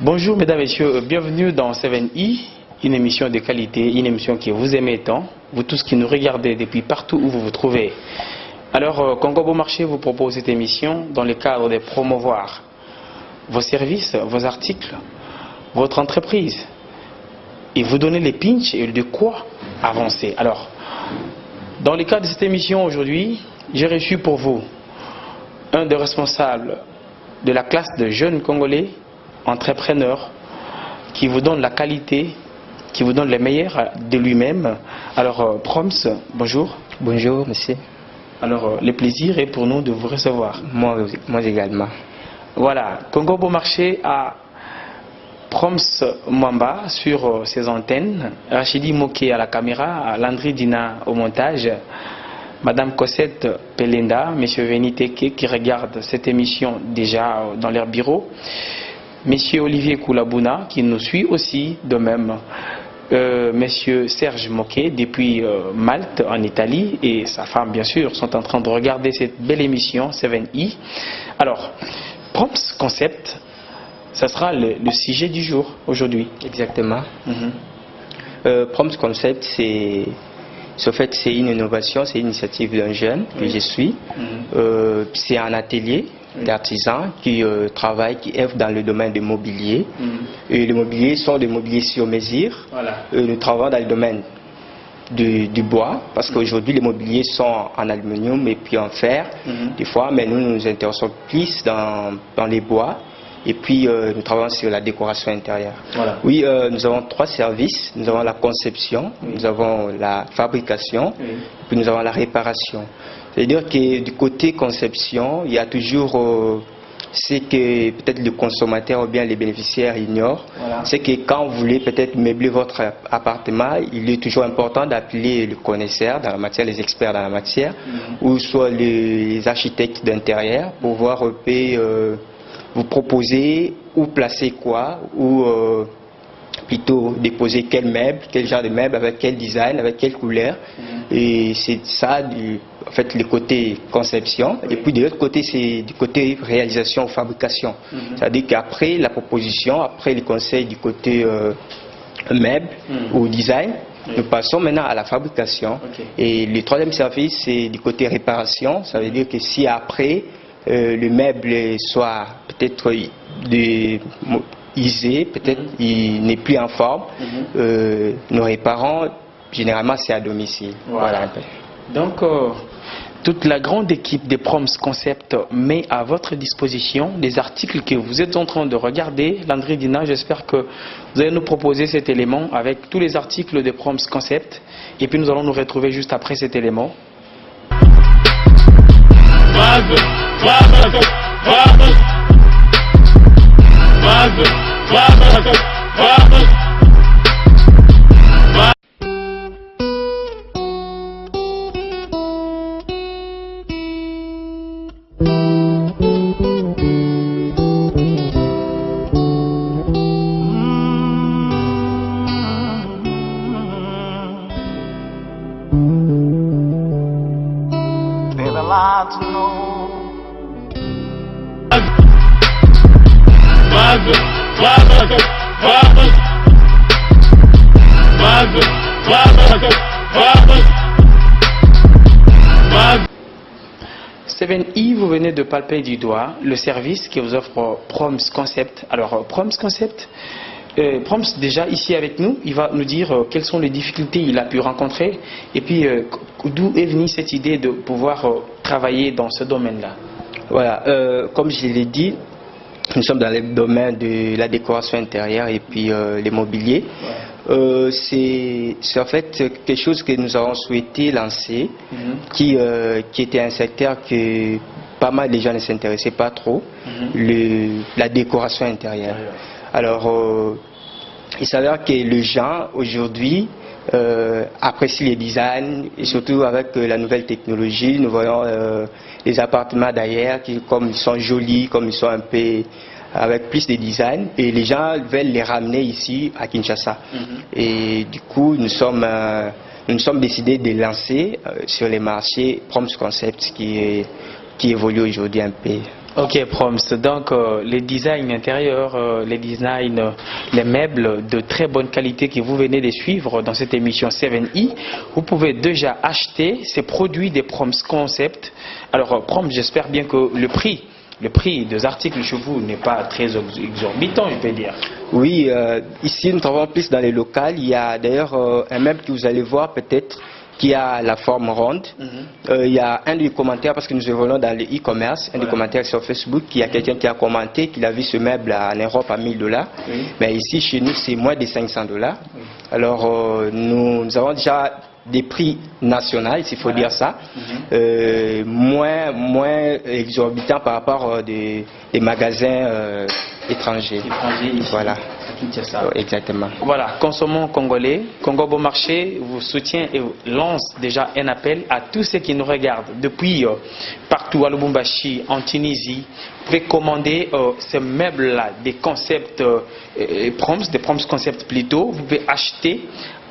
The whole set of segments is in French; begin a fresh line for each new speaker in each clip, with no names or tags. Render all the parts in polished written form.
Bonjour mesdames et messieurs, bienvenue dans 7E, une émission de qualité, une émission que vous aimez tant, vous tous qui nous regardez depuis partout où vous vous trouvez. Alors, Congo Bon Marché vous propose cette émission dans le cadre de promouvoir vos services, vos articles, votre entreprise et vous donner les pinchs et de quoi avancer. Alors, dans le cadre de cette émission aujourd'hui, j'ai reçu pour vous un des responsables de la classe de jeunes Congolais, entrepreneurs, qui vous donne la qualité, qui vous donne le meilleur de lui-même. Alors, Proms, bonjour.
Bonjour, monsieur.
Alors, le plaisir est pour nous de vous recevoir.
Moi également.
Voilà, Congo Bon Marché a Proms Mwamba sur ses antennes, Rachidi Moké à la caméra, Landry Dina au montage, Madame Cosette Pelenda, Monsieur Veniteke qui regarde cette émission déjà dans leur bureau, Monsieur Olivier Koulabouna qui nous suit aussi de même, Monsieur Serge Moké depuis Malte en Italie et sa femme bien sûr sont en train de regarder cette belle émission 7E. Alors, Proms Concept, ça sera le sujet du jour aujourd'hui.
Exactement. Proms Concept, c'est une innovation, c'est une initiative d'un jeune que je suis. C'est un atelier d'artisans qui travaillent, qui œuvrent dans le domaine du mobilier. Et le mobilier sont des mobiliers sur mesure. Voilà. Nous travaillons dans le domaine du bois, parce qu'aujourd'hui les mobiliers sont en aluminium et puis en fer, des fois, mais nous nous intéressons plus dans les bois. Et puis nous travaillons sur la décoration intérieure. Voilà. Oui, nous avons 3 services. Nous avons la conception, nous avons la fabrication, puis nous avons la réparation. C'est-à-dire que du côté conception, il y a toujours ce que peut-être le consommateur ou bien les bénéficiaires ignorent. Voilà. C'est que quand vous voulez peut-être meubler votre appartement, il est toujours important d'appeler le connaisseur dans la matière, les experts dans la matière, ou soit les architectes d'intérieur pour voir vous proposer où placer quoi, ou plutôt déposer quel meuble, quel genre de meuble, avec quel design, avec quelle couleur. Et c'est ça, en fait, le côté conception. Et puis de l'autre côté, c'est du côté réalisation, fabrication. C'est-à-dire qu'après la proposition, après les conseils du côté meuble ou design, nous passons maintenant à la fabrication. Et le 3e service, c'est du côté réparation. Ça veut dire que si après le meuble soit peut-être usé, peut-être il n'est plus en forme, nous réparons, généralement c'est à domicile. Voilà.
Donc toute la grande équipe des Proms Concept met à votre disposition des articles que vous êtes en train de regarder. Landry Dina, j'espère que vous allez nous proposer cet élément avec tous les articles des Proms Concept et puis nous allons nous retrouver juste après cet élément. Vous venez de palper du doigt le service que vous offre Proms Concept. Alors, Proms Concept, Proms déjà ici avec nous, il va nous dire quelles sont les difficultés qu'il a pu rencontrer et puis d'où est venue cette idée de pouvoir travailler dans ce domaine-là.
Voilà, comme je l'ai dit, nous sommes dans le domaine de la décoration intérieure et puis l'immobilier. C'est en fait quelque chose que nous avons souhaité lancer, qui était un secteur que pas mal de gens ne s'intéressaient pas trop, la décoration intérieure. Alors, il s'avère que les gens aujourd'hui apprécient les designs, et surtout avec la nouvelle technologie. Nous voyons les appartements d'ailleurs qui, comme ils sont jolis, comme ils sont un peu avec plus de design, et les gens veulent les ramener ici à Kinshasa. Et du coup, nous nous sommes décidés de lancer sur les marchés Proms Concept qui évolue aujourd'hui un peu.
Ok, Proms, donc les designs intérieurs, les designs, les meubles de très bonne qualité que vous venez de suivre dans cette émission 7E, vous pouvez déjà acheter ces produits des Proms Concept. Alors Proms, j'espère bien que le prix des articles chez vous n'est pas très exorbitant, je peux dire.
Oui, ici nous travaillons plus dans les locales. Il y a d'ailleurs un meuble que vous allez voir peut-être qui a la forme ronde. Il y a un des commentaires, parce que nous évoluons dans le e-commerce, un des commentaires sur Facebook, il y a quelqu'un qui a commenté qu'il a vu ce meuble en Europe à 1000 $. Mais ici chez nous c'est moins de 500 $. Alors nous avons déjà des prix nationaux, il faut dire ça, moins exorbitants par rapport des magasins étrangers. Voilà. Exactement.
Voilà, consommons congolais. Congo Bon Marché vous soutient et lance déjà un appel à tous ceux qui nous regardent depuis partout à Lubumbashi, en Tunisie. Vous pouvez commander ces meubles-là, des concepts Proms, des Proms Concept plutôt. Vous pouvez acheter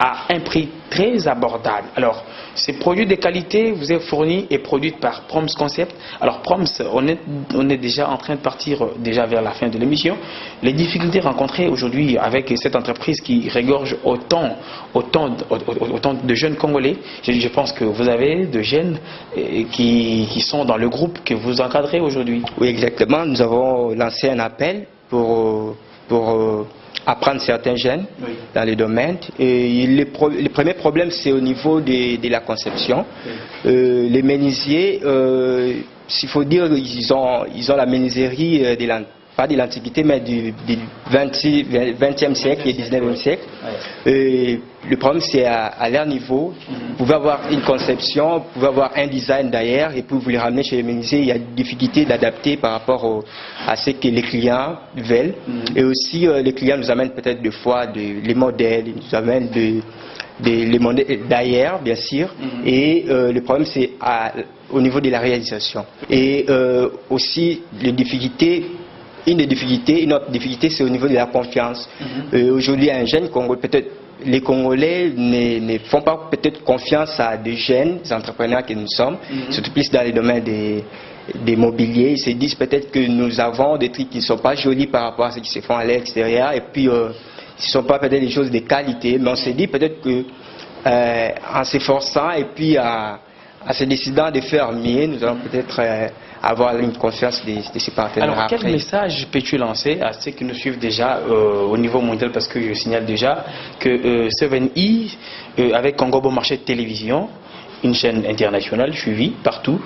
à un prix très abordable. Alors, ces produits de qualité vous est fournis et produits par Proms Concept. Alors, Proms, on est déjà en train de partir déjà vers la fin de l'émission. Les difficultés rencontrées aujourd'hui avec cette entreprise qui regorge autant de jeunes Congolais, je pense que vous avez de jeunes qui sont dans le groupe que vous encadrez aujourd'hui.
Oui, exactement. Nous avons lancé un appel pour apprendre certains jeunes dans les domaines. Et le premier problème, c'est au niveau de la conception. Les menuisiers, s'il faut dire, ils ont la menuiserie pas de l'Antiquité, mais du 20e siècle et 19e siècle. Le problème, c'est à leur niveau. Vous pouvez avoir une conception, vous pouvez avoir un design derrière, et puis vous les ramenez chez les menuisiers. Il y a une difficulté d'adapter par rapport à ce que les clients veulent. Et aussi, les clients nous amènent peut-être des fois les modèles, ils nous amènent les modèles d'ailleurs, bien sûr. Et le problème, c'est au niveau de la réalisation. Et aussi, une autre difficulté, c'est au niveau de la confiance. Aujourd'hui, un jeune Congolais, peut-être les Congolais ne font pas peut-être confiance à des jeunes entrepreneurs que nous sommes, surtout plus dans les domaines des mobiliers. Ils se disent peut-être que nous avons des trucs qui ne sont pas jolis par rapport à ce qui se fait à l'extérieur, et puis ce ne sont pas peut-être des choses de qualité, mais on se dit peut-être que en s'efforçant et puis en se décidant de faire mieux, nous allons peut-être avoir une confiance de ces partenaires.
Alors, quel message peux-tu lancer à ceux qui nous suivent déjà au niveau mondial, parce que je signale déjà que 7E, avec Congo Bon Marché de télévision, une chaîne internationale suivie partout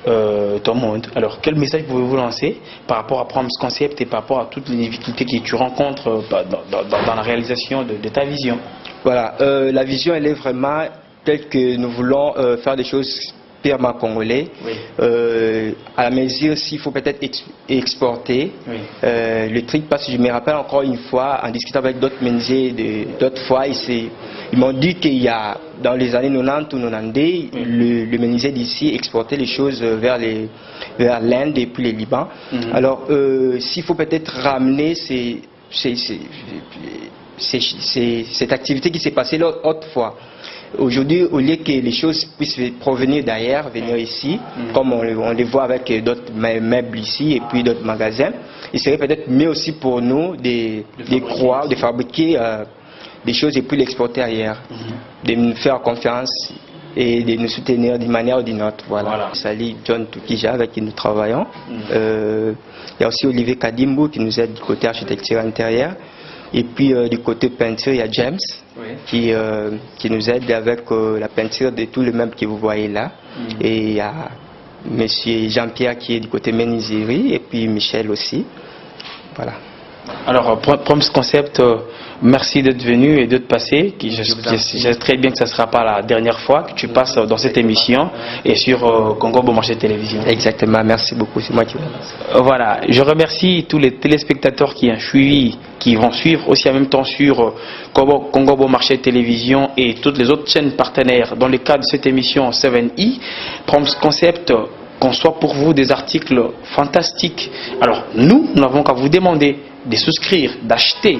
dans le monde. Alors, quel message pouvez-vous lancer par rapport à Proms Concept et par rapport à toutes les difficultés que tu rencontres dans la réalisation de ta vision?
Voilà, la vision, elle est vraiment telle que nous voulons faire des choses purement congolais. À la mesure, s'il faut peut-être exporter le truc, parce que je me rappelle encore une fois, en discutant avec d'autres menuisiers d'autres fois, ils m'ont dit qu'il y a, dans les années 90 ou 90, le menuisier d'ici exportait les choses vers l'Inde et puis les Liban. Alors, s'il faut peut-être ramener cette activité qui s'est passée autrefois. Aujourd'hui, au lieu que les choses puissent provenir d'ailleurs, venir ici, comme on les voit avec d'autres meubles ici et puis d'autres magasins, il serait peut-être mieux aussi pour nous de fabriquer des choses et puis l'exporter ailleurs, de nous faire confiance et de nous soutenir d'une manière ou d'une autre. Voilà. Salut John Tukija avec qui nous travaillons. Il y a aussi Olivier Kadimbo qui nous aide du côté architecture intérieure. Et puis du côté peinture, il y a James qui nous aide avec la peinture de tous les meubles que vous voyez là. Et il y a monsieur Jean-Pierre qui est du côté menuiserie et puis Michel aussi. Voilà.
Alors, Proms Concept, merci d'être venu et d'être passé. Je sais très bien que ce ne sera pas la dernière fois que tu passes dans cette émission et sur Congo Bon Marché Télévision.
Exactement, merci beaucoup, c'est moi qui vous remercie.
Voilà, je remercie tous les téléspectateurs qui ont suivi, qui vont suivre aussi en même temps sur Congo Bon Marché Télévision et toutes les autres chaînes partenaires dans le cadre de cette émission 7E. Proms Concept conçoit pour vous des articles fantastiques. Alors, nous n'avons qu'à vous demander de souscrire, d'acheter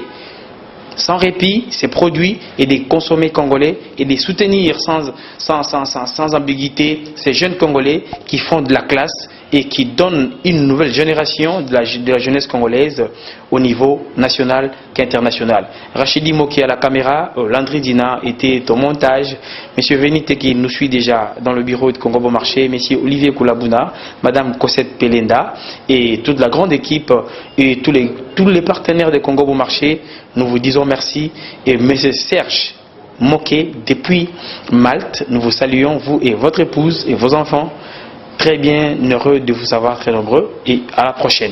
sans répit ces produits et de consommer congolais et de soutenir sans ambiguïté ces jeunes Congolais qui font de la classe et qui donnent une nouvelle génération de la jeunesse congolaise au niveau national qu'international. Rachidi Moki à la caméra, Landry Dina était au montage, M. Venite qui nous suit déjà dans le bureau de Congo Bon Marché, M. Olivier Koulabuna, Mme Cosette Pelenda et toute la grande équipe et tous les partenaires de Congo Bon Marché, nous vous disons merci. Et M. Serge Moquet depuis Malte, nous vous saluons, vous et votre épouse et vos enfants. Très bien heureux de vous savoir très nombreux et à la prochaine.